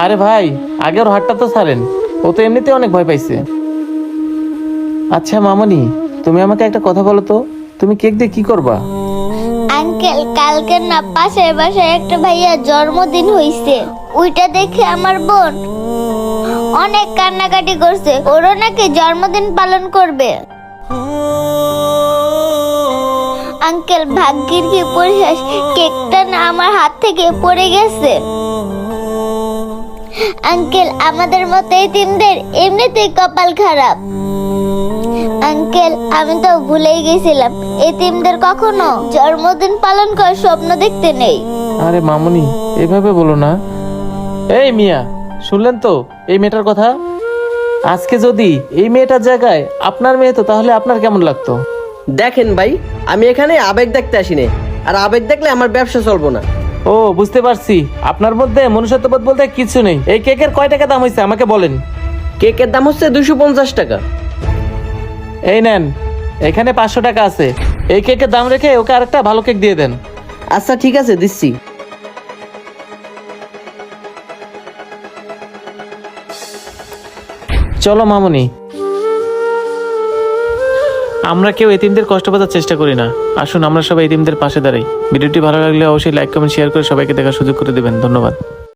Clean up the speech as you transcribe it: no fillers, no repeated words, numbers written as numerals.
আরে ভাই, আগে ওর হাতটা তো ছাড়েন, ও তো এমনিতে অনেক ভয় পাইছে। আচ্ছা মামনি, তুমি আমাকে একটা কথা বলো তো, তুমি কেক দিয়ে কি করবা? আঙ্কেল, কালকে না পাশের বাসায় একটা ভাইয়ার জন্মদিন হইছে, ওইটা দেখে আমার বোন অনেক কান্নাকাটি করছে। ওরও নাকি জন্মদিন পালন করবে। আঙ্কেল, ভাগ্যের কি পরিহাস, কেকটা না আমার হাত থেকে পড়ে গেছে। আঙ্কেল, আমাদের মতো এতিমদের এমনিতেই কপাল খারাপ। আঙ্কেল, আমি তো ভুলেই গেছিলাম, এতিমদের কখনো জন্মদিন পালন করার স্বপ্ন দেখতে নেই। আরে মামনি, এভাবে বলো না। এই মিয়া, শুনলেন তো এই মেয়েটার কথা? আজকে যদি এই মেয়েটার জায়গায় আপনার মেয়ে তো, তাহলে আপনার কেমন লাগতো? দেখেন ভাই, আমি এখানে আবেগ দেখতে আসিনি, আর আবেগ দেখলে আমার ব্যবসা চলবো না। ও, বুঝতে পারছি, আপনার মধ্যে মনুষ্যত্ববোধ বলতে কিছু নেই। এই কেকের কয় টাকা দাম হয়েছে আমাকে বলেন। কেকের দাম হচ্ছে 250 টাকা। এই নেন, এখানে 500 টাকা আছে। এই কেকের দাম রেখে ওকে আরেকটা ভালো কেক দিয়ে দেন। আচ্ছা ঠিক আছে, দিচ্ছি। চলো মামুনি, আমরা কেউ এতিমদের কষ্ট পাওয়ার চেষ্টা করি না। আসুন আমরা সবাই এতিমদের পাশে দাঁড়াই। ভিডিওটি ভালো লাগলে অবশ্যই লাইক কমেন্ট শেয়ার করে সবাইকে দেখার সুযোগ করে দেবেন। ধন্যবাদ।